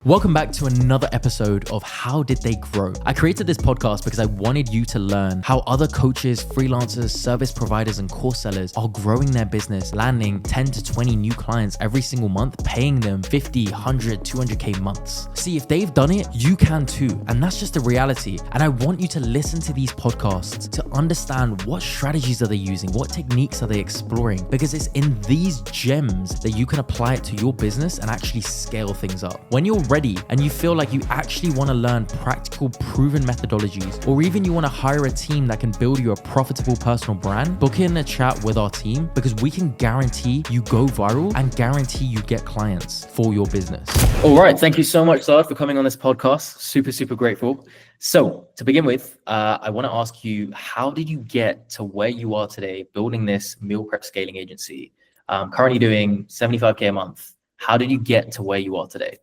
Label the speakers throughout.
Speaker 1: Welcome back to another episode of How Did They Grow? I created this podcast because I wanted you to learn how other coaches, freelancers, service providers, and course sellers are growing their business, landing 10 to 20 new clients every single month, paying them 50, 100, 200K months. See, if they've done it, you can too. And that's just the reality. And I want you to listen to these podcasts to understand what strategies are they using, what techniques are they exploring, because it's in these gems that you can apply it to your business and actually scale things up. When you're ready and you feel like you actually want to learn practical, proven methodologies, or even you want to hire a team that can build you a profitable personal brand, book in a chat with our team because we can guarantee you go viral and guarantee you get clients for your business. All right. Thank you so much, Zard, for coming on this podcast. Super grateful. So to begin with, I want to ask you, how did you get to where you are today, building this meal prep scaling agency, currently doing 75K a month? How did you get to where you are today?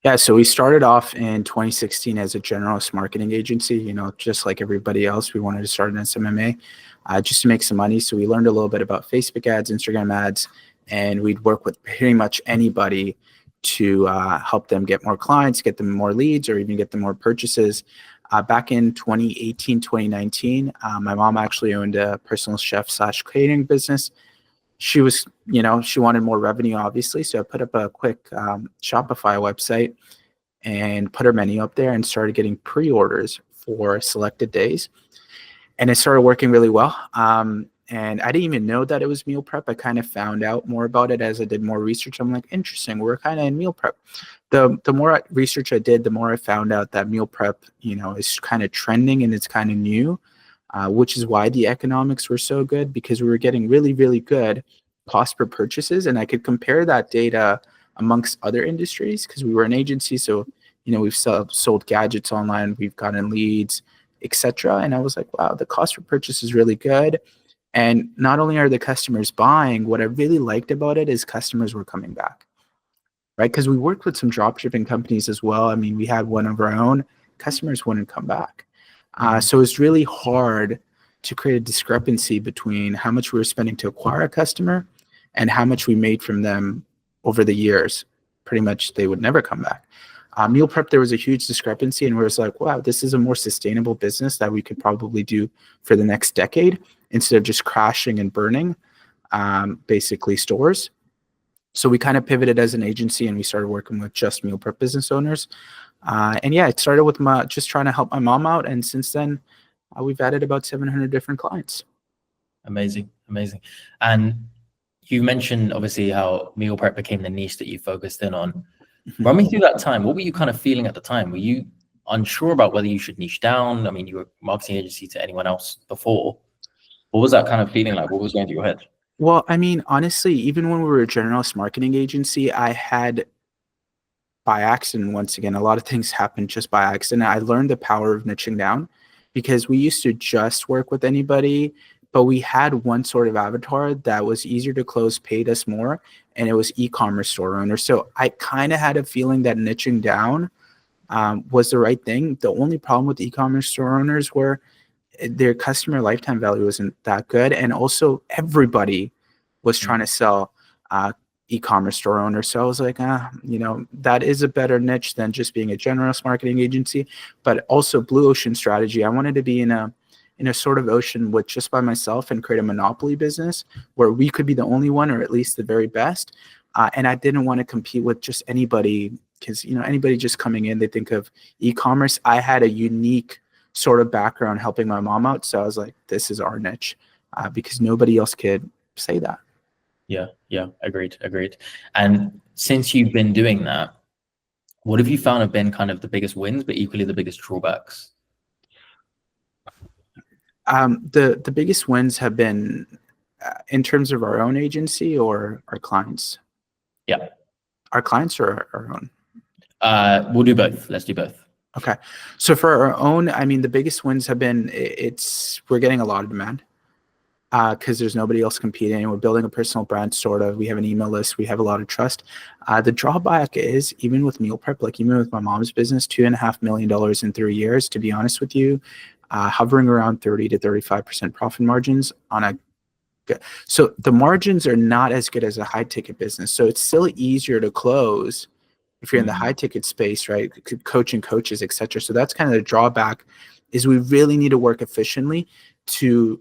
Speaker 2: Yeah, so we started off in 2016 as a generalist marketing agency. Just like everybody else, we wanted to start an SMMA just to make some money. So we learned a little bit about Facebook ads, Instagram ads, and we'd work with pretty much anybody to help them get more clients, get them more leads, or even get them more purchases. Back in 2018, 2019, my mom actually owned a personal chef / catering business. She was, she wanted more revenue, obviously. So I put up a quick Shopify website and put her menu up there and started getting pre-orders for selected days. And it started working really well. And I didn't even know that it was meal prep. I kind of found out more about it as I did more research. I'm like, interesting, we're kind of in meal prep. The more research I did, the more I found out that meal prep, is kind of trending and it's kind of new. Which is why the economics were so good, because we were getting really good cost per purchases. And I could compare that data amongst other industries because we were an agency. So, we've sold gadgets online, we've gotten leads, etc. And I was like, wow, the cost per purchase is really good. And not only are the customers buying, what I really liked about it is customers were coming back, right? Because we worked with some drop shipping companies as well. I mean, we had one of our own. Customers wouldn't come back. So it's really hard to create a discrepancy between how much we were spending to acquire a customer and how much we made from them over the years. Pretty much they would never come back. Meal prep, there was a huge discrepancy, and we was like, wow, this is a more sustainable business that we could probably do for the next decade instead of just crashing and burning basically stores. So we kind of pivoted as an agency and we started working with just meal prep business owners. And yeah, it started with just trying to help my mom out. And since then, we've added about 700 different clients.
Speaker 1: Amazing. And you mentioned obviously how meal prep became the niche that you focused in on. Run me through that time. What were you kind of feeling at the time? Were you unsure about whether you should niche down? I mean, you were a marketing agency to anyone else before. What was that kind of feeling like? What was going through your head?
Speaker 2: Well, I mean, honestly, even when we were a generalist marketing agency, I had, by accident, once again, a lot of things happened just by accident. I learned the power of niching down because we used to just work with anybody, but we had one sort of avatar that was easier to close, paid us more, and it was e-commerce store owners. So I kind of had a feeling that niching down was the right thing. The only problem with e-commerce store owners were their customer lifetime value wasn't that good. And also everybody was trying to sell e-commerce store owners. So I was like, that is a better niche than just being a generalist marketing agency, but also blue ocean strategy. I wanted to be in a sort of ocean with just by myself and create a monopoly business where we could be the only one, or at least the very best. And I didn't want to compete with just anybody because, anybody just coming in, they think of e-commerce. I had a unique sort of background helping my mom out. So I was like, this is our niche because nobody else could say that.
Speaker 1: Yeah. Agreed. And since you've been doing that, what have you found have been kind of the biggest wins, but equally the biggest drawbacks?
Speaker 2: The biggest wins have been in terms of our own agency or our clients?
Speaker 1: Yeah.
Speaker 2: Our clients or our own?
Speaker 1: We'll do both. Let's do both.
Speaker 2: Okay. So for our own, I mean, the biggest wins have been we're getting a lot of demand because there's nobody else competing. We're building a personal brand, sort of. We have an email list. We have a lot of trust. The drawback is, even with meal prep, like even with my mom's business, $2.5 million in 3 years, to be honest with you, hovering around 30 to 35% profit margins on a so the margins are not as good as a high ticket business. So it's still easier to close if you're in the high ticket space, right, coaching coaches, etc. So that's kind of the drawback, is we really need to work efficiently to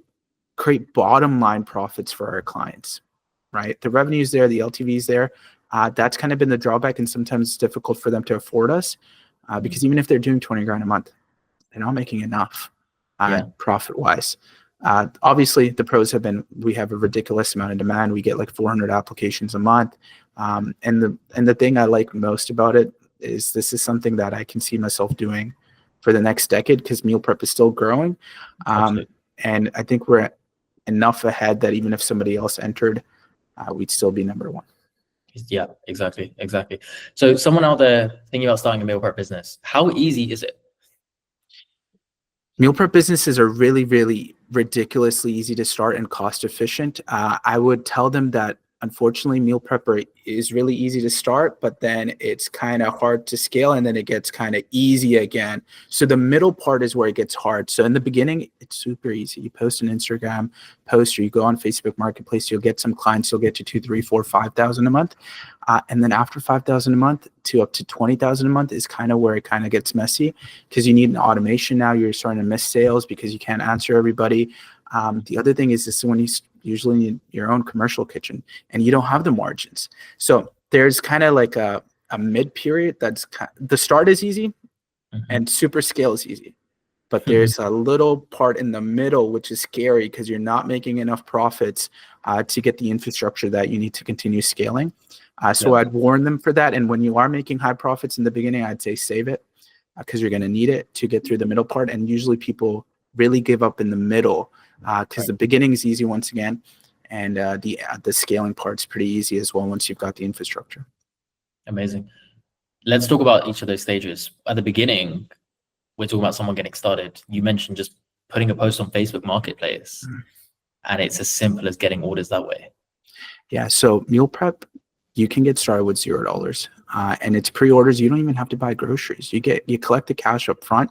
Speaker 2: create bottom line profits for our clients, right? The revenue is there, the LTV is there. That's kind of been the drawback, and sometimes it's difficult for them to afford us because even if they're doing 20 grand a month, they're not making enough profit wise. Obviously, the pros we have a ridiculous amount of demand. We get like 400 applications a month. And the thing I like most about it is this is something that I can see myself doing for the next decade, because meal prep is still growing. And I think we're enough ahead that even if somebody else entered, we'd still be number one.
Speaker 1: Yeah, exactly. So someone out there thinking about starting a meal prep business, how easy is it?
Speaker 2: Meal prep businesses are really, really ridiculously easy to start and cost efficient. I would tell them that unfortunately meal prepper is really easy to start, but then it's kind of hard to scale, and then it gets kind of easy again. So the middle part is where it gets hard. So in the beginning, it's super easy. You post an Instagram post, or you go on Facebook Marketplace, you'll get some clients, you'll get to 2, 3, 4, 5,000 a month. And then after 5,000 a month to up to 20,000 a month is kind of where it kind of gets messy, because you need an automation now. You're starting to miss sales because you can't answer everybody. The other thing is this: when you usually need your own commercial kitchen and you don't have the margins. So there's kind of like a mid period that's the start is easy and super scale is easy. But there's a little part in the middle, which is scary because you're not making enough profits to get the infrastructure that you need to continue scaling. So I'd warn them for that. And when you are making high profits in the beginning, I'd say save it because you're going to need it to get through the middle part. And usually people really give up in the middle because the beginning is easy once again. And the scaling part's pretty easy as well once you've got the infrastructure.
Speaker 1: Amazing. Let's talk about each of those stages. At the beginning, we're talking about someone getting started. You mentioned just putting a post on Facebook Marketplace, and it's as simple as getting orders that way. Yeah.
Speaker 2: So meal prep, you can get started with $0, and it's pre-orders. You don't even have to buy groceries. You collect the cash up front.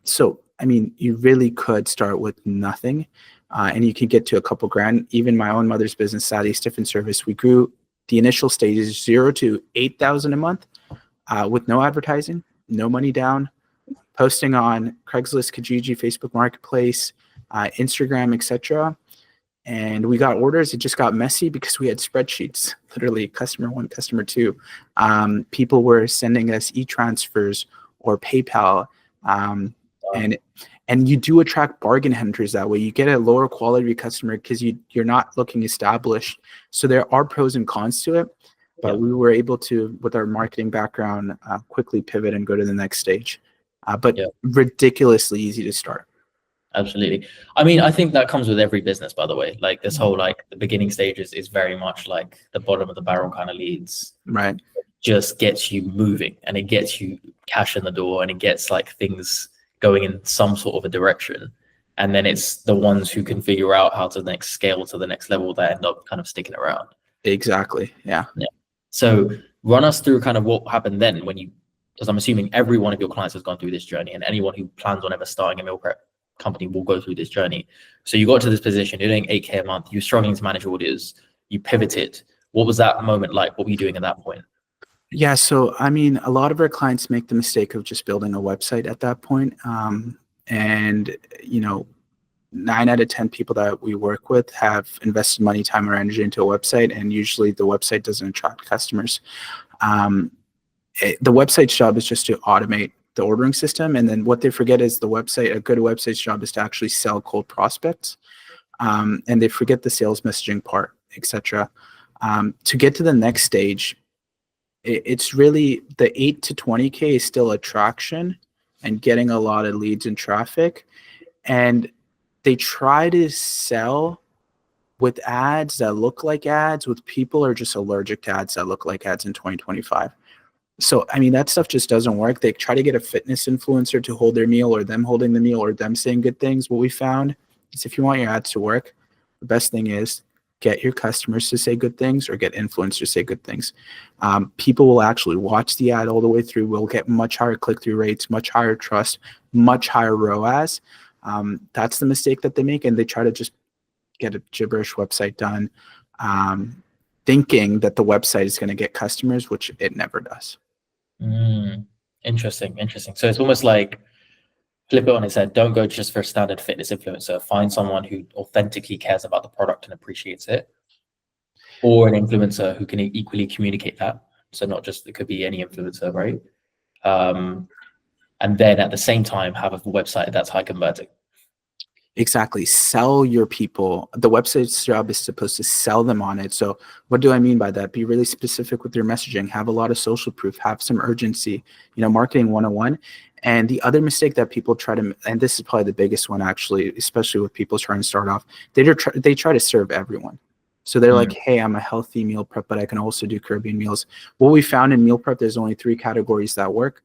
Speaker 2: So I mean, you really could start with nothing, and you can get to a couple grand. Even my own mother's business, Southeast Tiffin Service, we grew the initial stages 0 to 8,000 a month with no advertising, no money down, posting on Craigslist, Kijiji, Facebook Marketplace, Instagram, etc. And we got orders. It just got messy because we had spreadsheets, literally customer 1, customer 2. People were sending us e-transfers or PayPal. And you do attract bargain hunters that way. You get a lower quality customer because you're not looking established. So there are pros and cons to it. But we were able to, with our marketing background, quickly pivot and go to the next stage. But ridiculously easy to start.
Speaker 1: Absolutely. I mean, I think that comes with every business, by the way. Like this whole, like the beginning stages is very much like the bottom of the barrel kind of leads.
Speaker 2: Right.
Speaker 1: It just gets you moving, and it gets you cash in the door, and it gets like things going in some sort of a direction. And then it's the ones who can figure out how to next scale to the next level that end up kind of sticking around.
Speaker 2: Exactly. Yeah.
Speaker 1: So run us through kind of what happened then because I'm assuming every one of your clients has gone through this journey, and anyone who plans on ever starting a meal prep company will go through this journey. So you got to this position, you're doing 8K a month, you're struggling to manage orders, you pivoted. What was that moment like? What were you doing at that point?
Speaker 2: Yeah, so I mean, a lot of our clients make the mistake of just building a website at that point. And, 9 out of 10 people that we work with have invested money, time, or energy into a website, and usually the website doesn't attract customers. The website's job is just to automate the ordering system, and then what they forget is a good website's job is to actually sell cold prospects, and they forget the sales messaging part, etc. To get to the next stage, it's really the 8 to 20K is still attraction and getting a lot of leads and traffic, and they try to sell with ads that look like ads, with people are just allergic to ads that look like ads in 2025. So, I mean, that stuff just doesn't work. They try to get a fitness influencer to hold their meal, or them holding the meal, or them saying good things. What we found is if you want your ads to work, the best thing is get your customers to say good things or get influencers to say good things. People will actually watch the ad all the way through. We'll get much higher click-through rates, much higher trust, much higher ROAS. That's the mistake that they make, and they try to just get a gibberish website done. thinking that the website is going to get customers, which it never does.
Speaker 1: Interesting. So it's almost like flip it on its head. Don't go just for a standard fitness influencer. Find someone who authentically cares about the product and appreciates it, or an influencer who can equally communicate that. So not just, it could be any influencer, right? And then at the same time, have a website that's high converting.
Speaker 2: Exactly. Sell your people. The website's job is supposed to sell them on it. So what do I mean by that? Be really specific with your messaging, have a lot of social proof, have some urgency, marketing 101. And the other mistake that people try to, and this is probably the biggest one actually, especially with people trying to start off, they try to serve everyone. So they're like, hey, I'm a healthy meal prep, but I can also do Caribbean meals. What we found in meal prep, there's only 3 categories that work.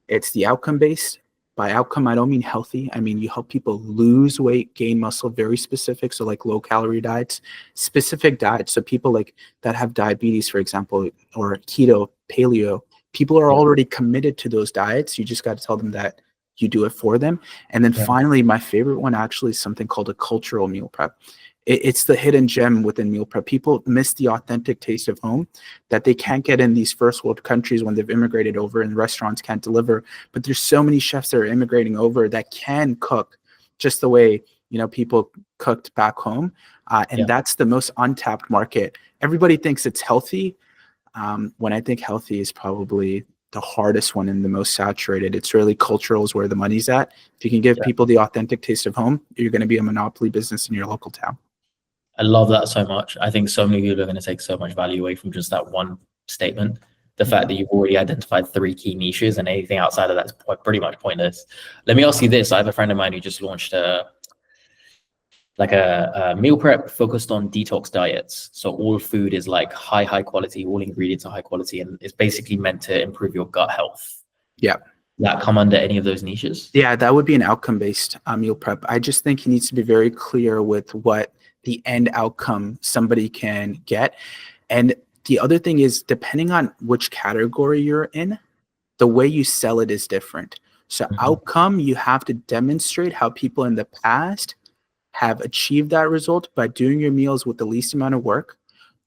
Speaker 2: It's the outcome-based. By outcome, I don't mean healthy. I mean, you help people lose weight, gain muscle, very specific. So like low calorie diets, specific diets. So people like that have diabetes, for example, or keto, paleo, people are already committed to those diets. You just got to tell them that you do it for them. And then finally, my favorite one actually is something called a cultural meal prep. It's the hidden gem within meal prep. People miss the authentic taste of home that they can't get in these first world countries when they've immigrated over and restaurants can't deliver. But there's so many chefs that are immigrating over that can cook just the way people cooked back home. And that's the most untapped market. Everybody thinks it's healthy. When I think healthy is probably the hardest one and the most saturated. It's really cultural is where the money's at. If you can give people the authentic taste of home, you're going to be a monopoly business in your local town.
Speaker 1: I love that so much. I think so many people are going to take so much value away from just that one statement. The fact that you've already identified 3 key niches and anything outside of that's pretty much pointless. Let me ask you this. I have a friend of mine who just launched a meal prep focused on detox diets. So all food is like high quality, all ingredients are high quality, and it's basically meant to improve your gut health.
Speaker 2: Yeah.
Speaker 1: That come under any of those niches?
Speaker 2: Yeah, that would be an outcome-based meal prep. I just think he needs to be very clear with what the end outcome somebody can get. And the other thing is, depending on which category you're in, the way you sell it is different. So outcome, you have to demonstrate how people in the past have achieved that result by doing your meals with the least amount of work.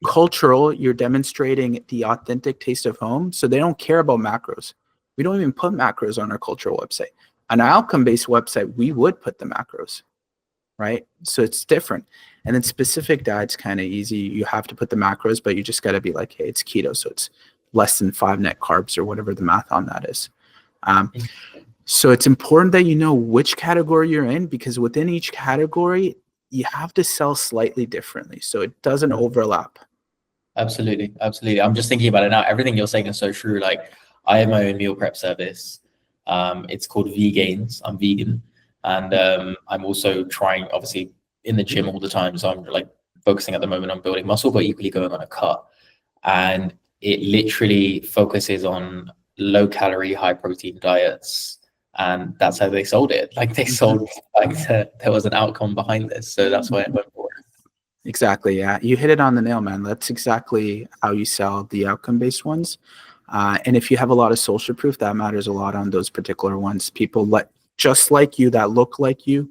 Speaker 2: Cultural, you're demonstrating the authentic taste of home. So they don't care about macros. We don't even put macros on our cultural website. On an outcome-based website, we would put the macros, right? So it's different. And then specific diets, kind of easy. You have to put the macros, but you just got to be like, hey, it's keto, so it's less than 5 net carbs or whatever the math on that is. So it's important that you know which category you're in, because within each category, you have to sell slightly differently so it doesn't overlap.
Speaker 1: Absolutely. I'm just thinking about it now. Everything you're saying is so true. Like, I have my own meal prep service. It's called Vgains. I'm vegan. And I'm also trying, obviously, in the gym all the time. So I'm like focusing at the moment on building muscle, but equally going on a cut. And it literally focuses on low calorie, high protein diets. And that's how they sold it. Like, they sold there was an outcome behind this. So that's why I went for it.
Speaker 2: Exactly. Yeah. You hit it on the nail, man. That's exactly how you sell the outcome-based ones. And if you have a lot of social proof, that matters a lot on those particular ones. People just like you, that look like you,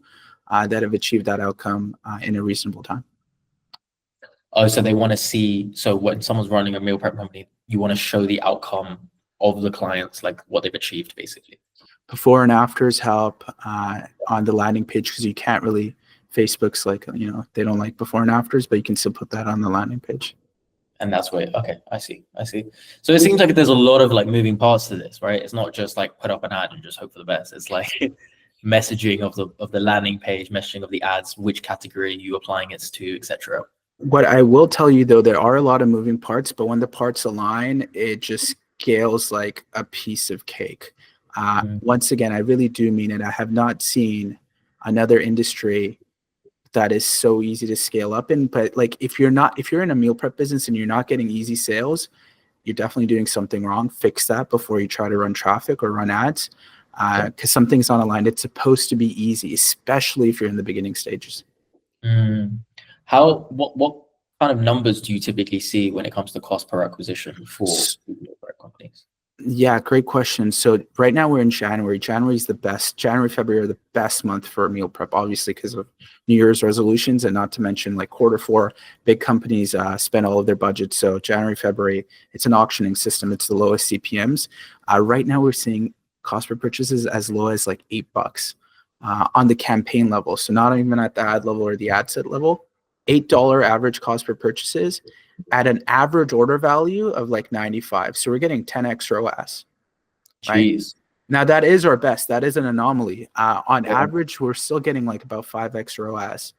Speaker 2: that have achieved that outcome in a reasonable time.
Speaker 1: Oh, so they want to see, so when someone's running a meal prep company, you want to show the outcome of the clients, like what they've achieved, basically.
Speaker 2: Before and afters help on the landing page, because you can't really, Facebook's like, they don't like before and afters, but you can still put that on the landing page.
Speaker 1: And that's where, okay, I see. So it seems like there's a lot of like moving parts to this, right? It's not just like put up an ad and just hope for the best. It's like messaging of the landing page, messaging of the ads, which category you applying it to, etc.
Speaker 2: What I will tell you though, there are a lot of moving parts, but when the parts align, it just scales like a piece of cake. Once again, I really do mean it. I have not seen another industry that is so easy to scale up in. But like, if you're in a meal prep business and you're not getting easy sales, you're definitely doing something wrong. Fix that before you try to run traffic or run ads, because something's not aligned. It's supposed to be easy, especially if you're in the beginning stages.
Speaker 1: What kind of numbers do you typically see when it comes to cost per acquisition for meal prep companies?
Speaker 2: Yeah, great question. So right now we're in January. January is the best. January, February are the best month for meal prep, obviously because of New Year's resolutions, and not to mention like quarter four, big companies spend all of their budgets. So January, February, it's an auctioning system. It's the lowest CPMs. Right now we're seeing cost per purchases as low as like $8 on the campaign level. So not even at the ad level or the ad set level. $8 average cost per purchases at an average order value of like 95. So we're getting 10x ROAS, right?
Speaker 1: Jeez.
Speaker 2: Now that is our best. That is an anomaly. On
Speaker 1: Yeah.
Speaker 2: average, we're still getting like about 5x ROAS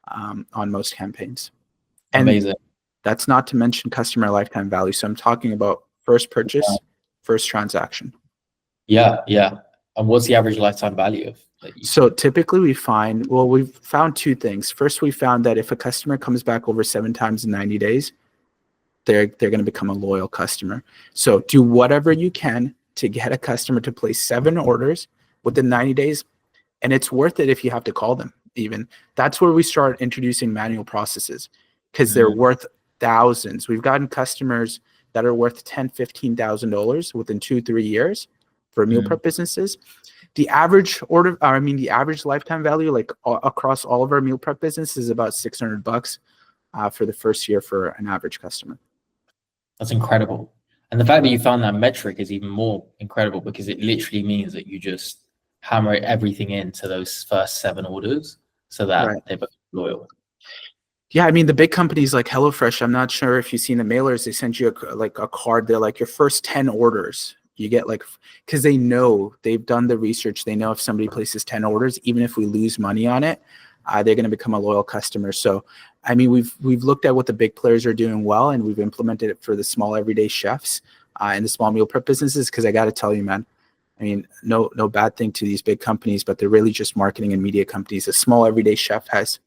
Speaker 2: on most campaigns. And
Speaker 1: Amazing.
Speaker 2: that's not to mention customer lifetime value. So I'm talking about first purchase, first transaction.
Speaker 1: Yeah, yeah. And what's the average lifetime value of that?
Speaker 2: So typically we've found two things. First, we found that if a customer comes back over 7 times in 90 days, they're going to become a loyal customer. So do whatever you can to get a customer to place 7 orders within 90 days. And it's worth it if you have to call them even. That's where we start introducing manual processes because they're worth thousands. We've gotten customers that are worth $10,000, $15,000 within 2-3 years for meal prep businesses. The average the average lifetime value, like across all of our meal prep business, is about $600 for the first year for an average customer.
Speaker 1: That's incredible. And the fact that you found that metric is even more incredible because it literally means that you just hammer everything into those first 7 orders so that they're both loyal.
Speaker 2: Yeah, I mean, the big companies like HelloFresh, I'm not sure if you've seen the mailers, they send you a card. They're like, your first 10 orders, you get like, because they know, they've done the research. They know if somebody places 10 orders, even if we lose money on it, they're going to become a loyal customer. So, I mean, we've looked at what the big players are doing well, and we've implemented it for the small everyday chefs and the small meal prep businesses. Because I got to tell you, man, I mean, no bad thing to these big companies, but they're really just marketing and media companies. A small everyday chef has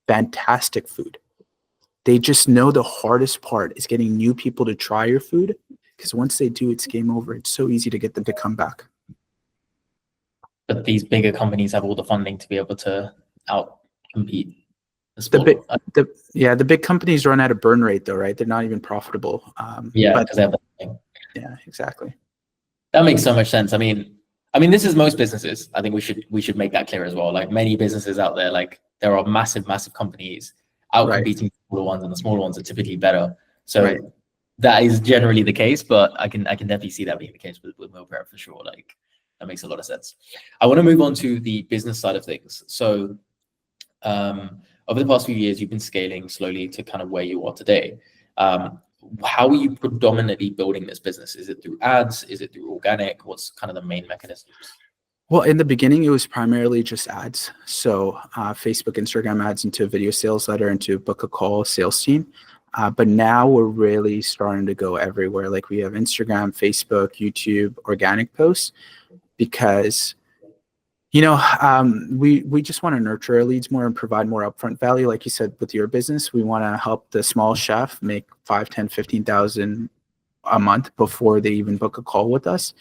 Speaker 2: fantastic food. They just know the hardest part is getting new people to try your food, because once they do, it's game over. It's so easy to get them to come back.
Speaker 1: But these bigger companies have all the funding to be able to out-compete
Speaker 2: the big companies run at a burn rate though, right? They're not even profitable.
Speaker 1: Because they have the
Speaker 2: yeah, exactly.
Speaker 1: That makes so much sense. I mean, this is most businesses. I think we should make that clear as well. Like many businesses out there, like there are massive companies out competing smaller ones, and the smaller ones are typically better. So that is generally the case, but I can definitely see that being the case with meal prep for sure. Like that makes a lot of sense. I want to move on to the business side of things. So over the past few years, you've been scaling slowly to kind of where you are today. How are you predominantly building this business? Is it through ads? Is it through organic? What's kind of the main mechanisms?
Speaker 2: Well, in the beginning, it was primarily just ads. So Facebook, Instagram ads into a video sales letter, into book a call sales team. But now we're really starting to go everywhere. Like we have Instagram, Facebook, YouTube, organic posts, because we just want to nurture our leads more and provide more upfront value. Like you said, with your business, we want to help the small chef make 5, 10, 15,000 a month before they even book a call with us.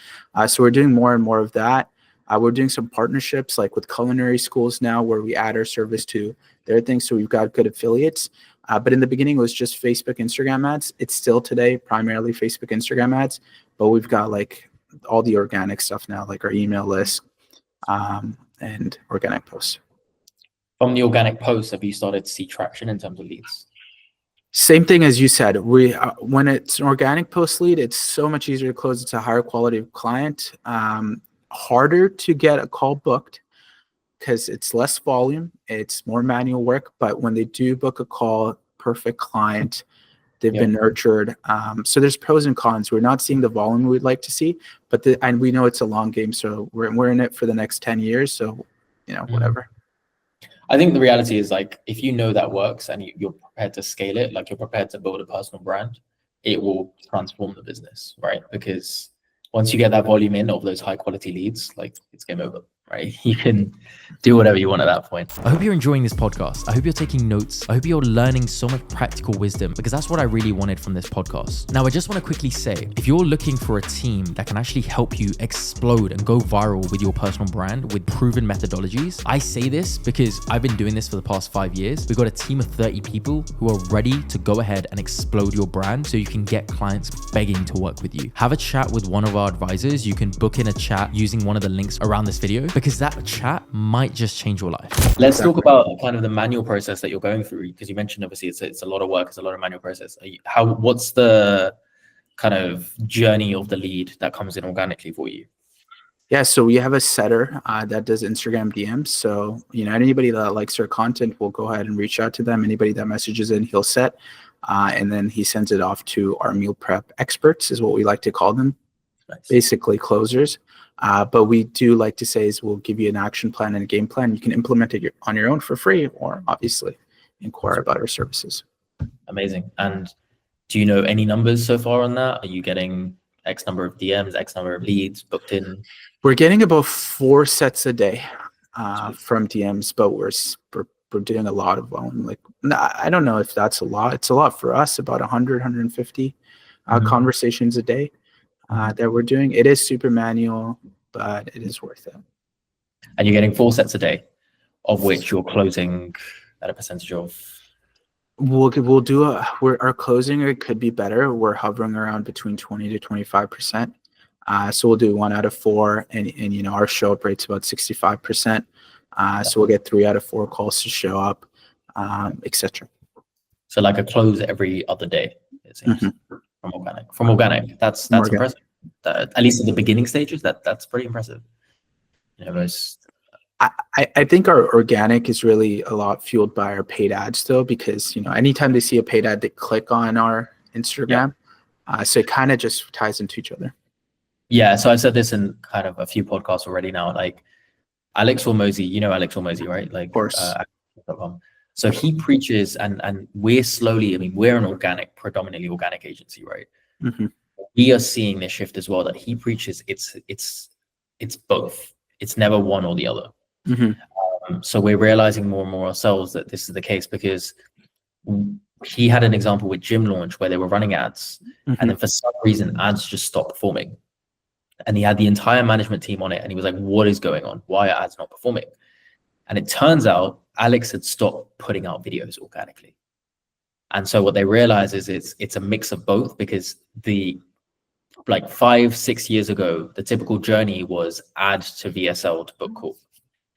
Speaker 2: So we're doing more and more of that. We're doing some partnerships like with culinary schools now, where we add our service to their things. So we've got good affiliates. But in the beginning, it was just Facebook, Instagram ads. It's still today primarily Facebook, Instagram ads, but we've got like all the organic stuff now, like our email list and organic posts.
Speaker 1: From the organic posts, have you started to see traction in terms of leads?
Speaker 2: Same thing as you said. We when it's an organic post lead, it's so much easier to close. It's a higher quality client. Harder to get a call booked because it's less volume. It's more manual work. But when they do book a call, perfect client. They've been nurtured. So there's pros and cons. We're not seeing the volume we'd like to see, but and we know it's a long game. So we're in it for the next 10 years. So, whatever.
Speaker 1: I think the reality is, like, if you know that works and you're prepared to scale it, like you're prepared to build a personal brand, it will transform the business, right? Because once you get that volume in of those high quality leads, like it's game over. right? You can do whatever you want at that point. I hope you're enjoying this podcast. I hope you're taking notes. I hope you're learning so much practical wisdom, because that's what I really wanted from this podcast. Now, I just want to quickly say, if you're looking for a team that can actually help you explode and go viral with your personal brand with proven methodologies, I say this because I've been doing this for the past 5 years. We've got a team of 30 people who are ready to go ahead and explode your brand so you can get clients begging to work with you. Have a chat with one of our advisors. You can book in a chat using one of the links around this video, because that chat might just change your life. Let's talk about kind of the manual process that you're going through, because you mentioned obviously it's a lot of work, it's a lot of manual process. What's the kind of journey of the lead that comes in organically for you?
Speaker 2: Yeah, so we have a setter that does Instagram DMs. So, anybody that likes our content will go ahead and reach out to them. Anybody that messages in, he'll set, and then he sends it off to our meal prep experts, is what we like to call them. Nice. Basically closers. But we do like to say is we'll give you an action plan and a game plan. You can implement it on your own for free, or obviously inquire about our services.
Speaker 1: Amazing. And do you know any numbers so far on that? Are you getting X number of DMs, X number of leads booked in?
Speaker 2: We're getting about 4 sets a day from DMs, but we're doing a lot of volume. Like, I don't know if that's a lot. It's a lot for us, about 100, 150 conversations a day that we're doing. It is super manual, but it is worth it.
Speaker 1: And you're getting 4 sets a day, of which you're closing at a percentage of?
Speaker 2: We'll do our closing rate could be better. We're hovering around between 20 to 25%. So we'll do 1 out of 4, and our show up rate's about 65%. So we'll get 3 out of 4 calls to show up, etc.
Speaker 1: So like a close every other day, it seems, from organic. That's impressive. At least in the beginning stages, that's pretty impressive.
Speaker 2: I think our organic is really a lot fueled by our paid ads, though, because anytime they see a paid ad, they click on our Instagram. So it kind of just ties into each other.
Speaker 1: Yeah, so I've said this in kind of a few podcasts already now. Like Alex Hormozy, Alex Hormozy, right? Like,
Speaker 2: of course.
Speaker 1: So he preaches, and we're slowly. I mean, we're an predominantly organic agency, right?
Speaker 2: Mm-hmm.
Speaker 1: We are seeing this shift as well. That he preaches, it's both. It's never one or the other.
Speaker 2: Mm-hmm.
Speaker 1: So we're realizing more and more ourselves that this is the case, because he had an example with Gym Launch where they were running ads, and then for some reason ads just stopped performing. And he had the entire management team on it, and he was like, what is going on? Why are ads not performing? And it turns out Alex had stopped putting out videos organically. And so what they realize is it's a mix of both, because 5-6 years ago, the typical journey was add to VSL to book call.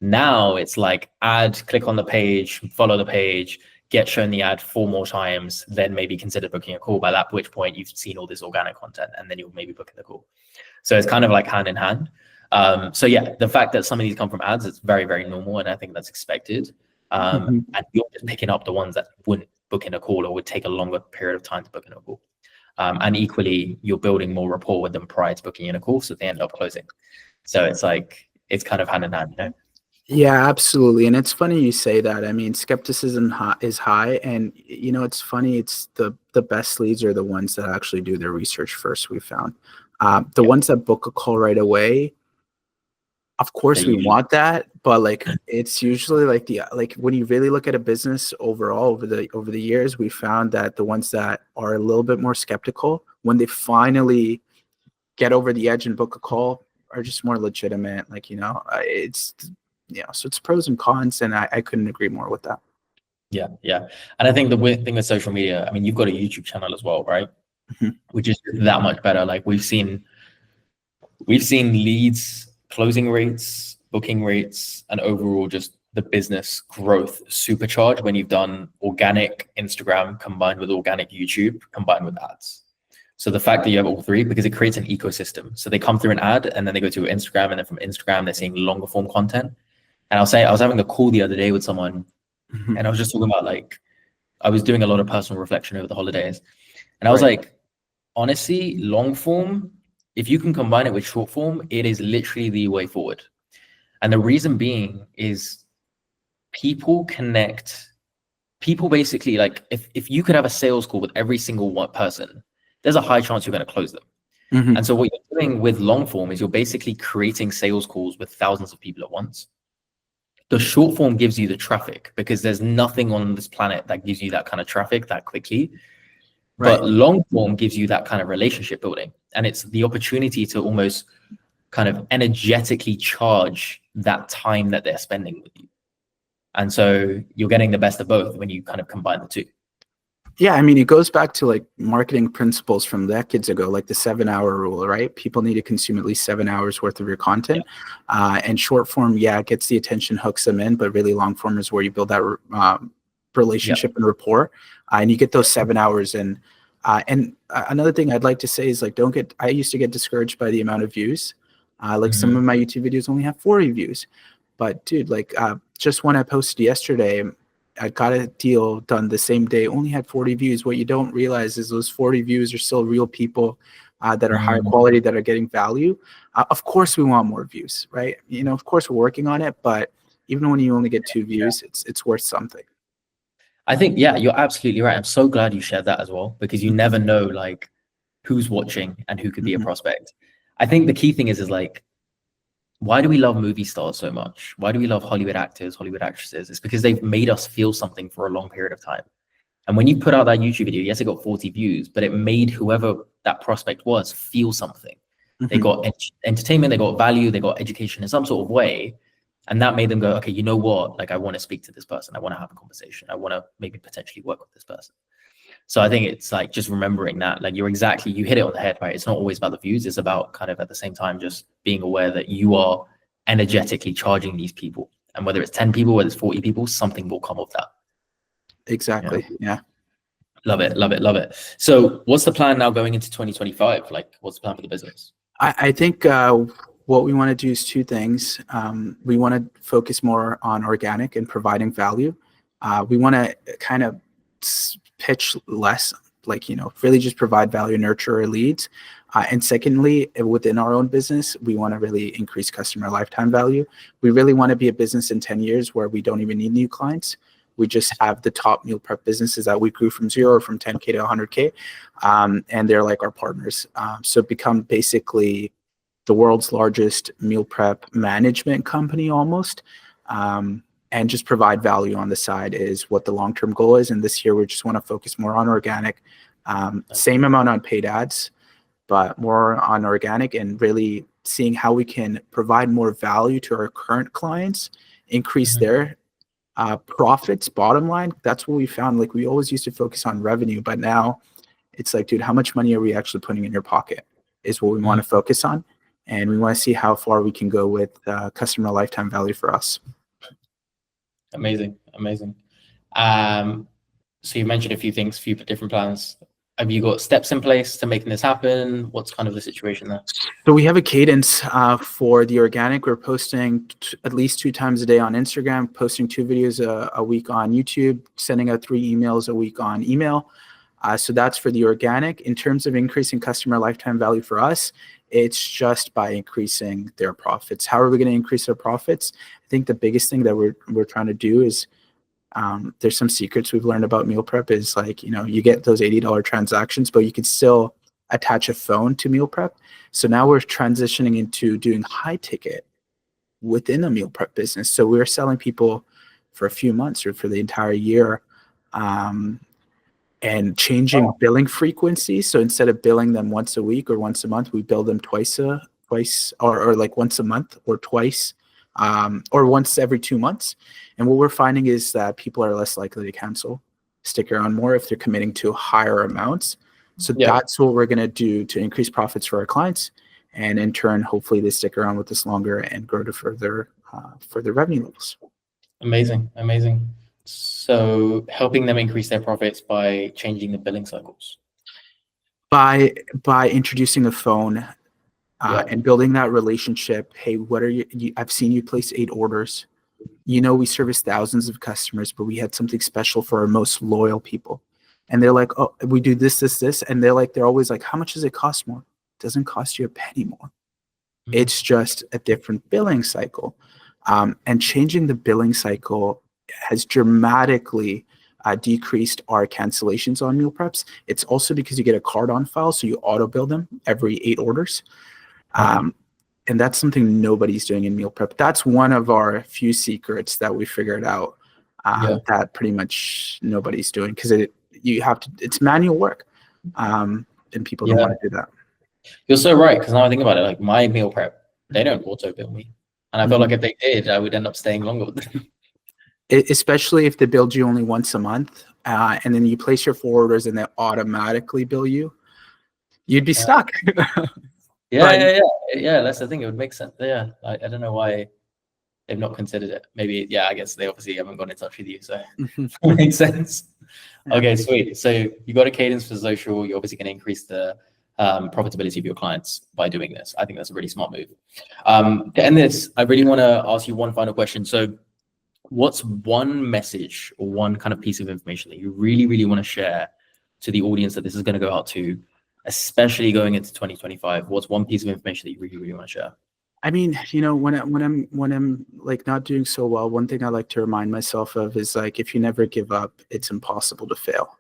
Speaker 1: Now it's like ad, click on the page, follow the page, get shown the ad 4 more times, then maybe consider booking a call. By that which point you've seen all this organic content, and then you'll maybe book the call. So it's kind of like hand in hand. So yeah, the fact that some of these come from ads, it's very, very normal, and I think that's expected. And you're just picking up the ones that wouldn't book in a call or would take a longer period of time to book in a call. And equally, you're building more rapport with them prior to booking in a call, so they end up closing. So it's like, it's kind of hand in hand,
Speaker 2: Yeah, absolutely. And it's funny you say that. I mean, skepticism is high, and it's funny. It's the best leads are the ones that actually do their research first. We found the ones that book a call right away. Of course, we want that, but it's usually like when you really look at a business overall over the years, we found that the ones that are a little bit more skeptical, when they finally get over the edge and book a call, are just more legitimate. It's so it's pros and cons, and I couldn't agree more with that.
Speaker 1: Yeah. And I think the weird thing with social media, I mean, you've got a YouTube channel as well, right? Which is that much better. Like we've seen leads, closing rates, booking rates, and overall just the business growth supercharged when you've done organic Instagram combined with organic YouTube combined with ads. So the fact that you have all 3, because it creates an ecosystem. So they come through an ad, and then they go to Instagram, and then from Instagram they're seeing longer form content. And I'll say I was having a call the other day with someone, and I was just talking about I was doing a lot of personal reflection over the holidays, and I was like, honestly, long form, if you can combine it with short form, it is literally the way forward. And the reason being is people basically, if you could have a sales call with every single one person, there's a high chance you're going to close them.
Speaker 2: Mhm.
Speaker 1: And so what you're doing with long form is you're basically creating sales calls with thousands of people at once. The short form gives you the traffic because there's nothing on this planet that gives you that kind of traffic that quickly.
Speaker 2: Right.
Speaker 1: But long form gives you that kind of relationship building. And it's the opportunity to almost kind of energetically charge that time that they're spending with you. And so you're getting the best of both when you kind of combine the two.
Speaker 2: Yeah, I mean, it goes back to like marketing principles from decades ago, like the 7-hour rule, right? People need to consume at least 7 hours worth of your content. And short form, yeah, it gets the attention, hooks them in, but really long form is where you build that relationship and rapport, and you get those 7 hours in. Another thing I'd like to say is like, I used to get discouraged by the amount of views. Like some of my YouTube videos only have 40 views. But dude, like just when I posted yesterday, I got a deal done the same day, only had 40 views. What you don't realize is those 40 views are still real people that are higher quality, that are getting value. Of course, we want more views, right? You know, of course, we're working on it, but even when you only get 2 views, it's worth something.
Speaker 1: I think, yeah, you're absolutely right. I'm so glad you shared that as well, because you never know like who's watching and who could be a prospect. I think the key thing is like, why do we love movie stars so much? Why do we love Hollywood actors, Hollywood actresses? It's because they've made us feel something for a long period of time. And when you put out that YouTube video, yes, it got 40 views, but it made whoever that prospect was feel something. They got entertainment, they got value, they got education in some sort of way. And that made them go, okay, you know what? Like, I want to speak to this person. I want to have a conversation. I want to maybe potentially work with this person. So I think it's like just remembering that, like you hit it on the head, right? It's not always about the views. It's about kind of at the same time, just being aware that you are energetically charging these people. And whether it's 10 people, whether it's 40 people, something will come of that.
Speaker 2: Exactly. Yeah.
Speaker 1: Love it. Love it. Love it. So what's the plan now going into 2025? Like what's the plan for the business?
Speaker 2: I think what we want to do is 2 things. We want to focus more on organic and providing value. We want to kind of pitch less, like, you know, really just provide value, nurture our leads. And secondly, within our own business, we want to really increase customer lifetime value. We really want to be a business in 10 years where we don't even need new clients. We just have the top meal prep businesses that we grew from 0 or from 10K to 100K. And they're like our partners. So become basically the world's largest meal prep management company almost. And just provide value on the side is what the long-term goal is. And this year, we just want to focus more on organic, same amount on paid ads, but more on organic, and really seeing how we can provide more value to our current clients, increase their profits, bottom line. That's what we found. Like, we always used to focus on revenue, but now it's like, dude, how much money are we actually putting in your pocket is what we want to focus on. And we want to see how far we can go with customer lifetime value for us.
Speaker 1: Amazing. Amazing. So you mentioned a few things, a few different plans. Have you got steps in place to making this happen? What's kind of the situation there?
Speaker 2: So we have a cadence for the organic. We're posting at least 2 times a day on Instagram, posting 2 videos a week on YouTube, sending out 3 emails a week on email. So that's for the organic. In terms of increasing customer lifetime value for us, it's just by increasing their profits. How are we going to increase their profits? I think the biggest thing that we're trying to do is, there's some secrets we've learned about meal prep is, like, you know, you get those $80 transactions, but you can still attach a phone to meal prep. So now we're transitioning into doing high ticket within a meal prep business. So we're selling people for a few months or for the entire year, and changing billing frequency. So instead of billing them once a week or once a month, we bill them twice or like once a month or twice, or once every 2 months. And what we're finding is that people are less likely to cancel, stick around more if they're committing to higher amounts. So that's what we're going to do to increase profits for our clients. And in turn, hopefully they stick around with us longer and grow to further revenue levels.
Speaker 1: Amazing. Amazing. So helping them increase their profits by changing the billing cycles.
Speaker 2: By introducing a phone and building that relationship. Hey, what are you? I've seen you place 8 orders. You know, we service thousands of customers, but we had something special for our most loyal people. And they're like, oh, we do this, this, this. And they're always like, how much does it cost more? It doesn't cost you a penny more. It's just a different billing cycle. And changing the billing cycle has dramatically decreased our cancellations on meal preps. It's also because you get a card on file, so you auto bill them every 8 orders. And that's something nobody's doing in meal prep. That's one of our few secrets that we figured out that pretty much nobody's doing, because it's manual work, and people don't want to do that.
Speaker 1: You're so right, because now I think about it, like my meal prep, they don't auto bill me, and I feel like if they did, I would end up staying longer with them.
Speaker 2: Especially if they build you only once a month, and then you place your 4 orders and they automatically bill you, you'd be stuck.
Speaker 1: Yeah. That's the thing. It would make sense. Yeah, I don't know why they've not considered it. Maybe, I guess they obviously haven't got in touch with you, so it makes sense. Okay, sweet. So you got a cadence for social. You're obviously going to increase the profitability of your clients by doing this. I think that's a really smart move. To end this, I really want to ask you one final question. So what's one message or one kind of piece of information that you really, really want to share to the audience that this is going to go out to, especially going into 2025? What's one piece of information that you really, really want to share?
Speaker 2: I mean, when I'm like not doing so well, one thing I like to remind myself of is like, if you never give up, it's impossible to fail.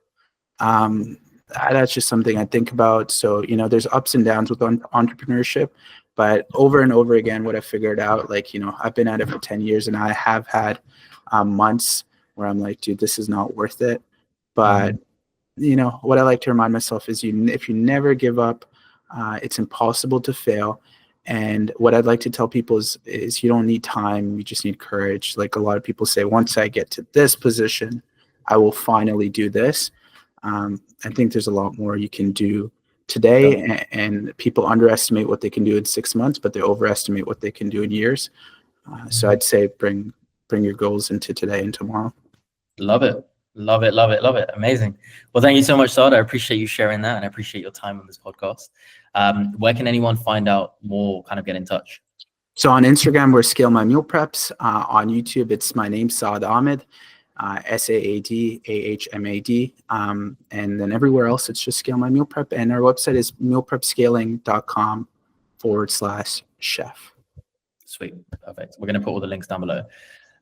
Speaker 2: That's just something I think about. So, there's ups and downs with entrepreneurship, but over and over again, what I figured out, like, I've been at it for 10 years and I have had months where I'm like, dude, this is not worth it. But what I like to remind myself is if you never give up, it's impossible to fail. And what I'd like to tell people is you don't need time, you just need courage. Like a lot of people say, once I get to this position, I will finally do this. I think there's a lot more you can do today, and people underestimate what they can do in 6 months, but they overestimate what they can do in years. So I'd say bring your goals into today and tomorrow.
Speaker 1: Love it. Amazing. Well, thank you so much, Saad. I appreciate you sharing that, and I appreciate your time on this podcast. Where can anyone find out more, kind of get in touch?
Speaker 2: So on Instagram, we're Scale My Meal Preps. On YouTube, it's my name, Saad Ahmed, SAADAHMAD. And then everywhere else, it's just Scale My Meal Prep. And our website is mealprepscaling.com/chef.
Speaker 1: Sweet. Perfect. We're going to put all the links down below.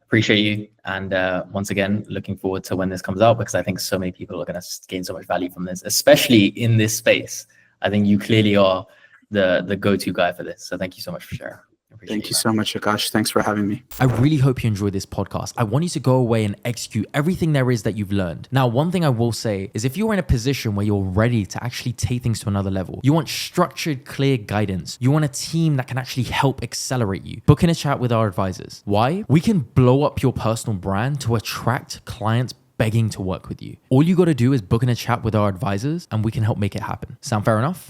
Speaker 1: Appreciate you. And once again, looking forward to when this comes out, because I think so many people are going to gain so much value from this, especially in this space. I think you clearly are the go-to guy for this. So thank you so much for sharing.
Speaker 2: Thank you so much, Akash. Thanks for having me.
Speaker 1: I really hope you enjoyed this podcast. I want you to go away and execute everything there is that you've learned. Now, one thing I will say is if you're in a position where you're ready to actually take things to another level, you want structured, clear guidance, you want a team that can actually help accelerate you, book in a chat with our advisors. Why? We can blow up your personal brand to attract clients begging to work with you. All you got to do is book in a chat with our advisors and we can help make it happen. Sound fair enough?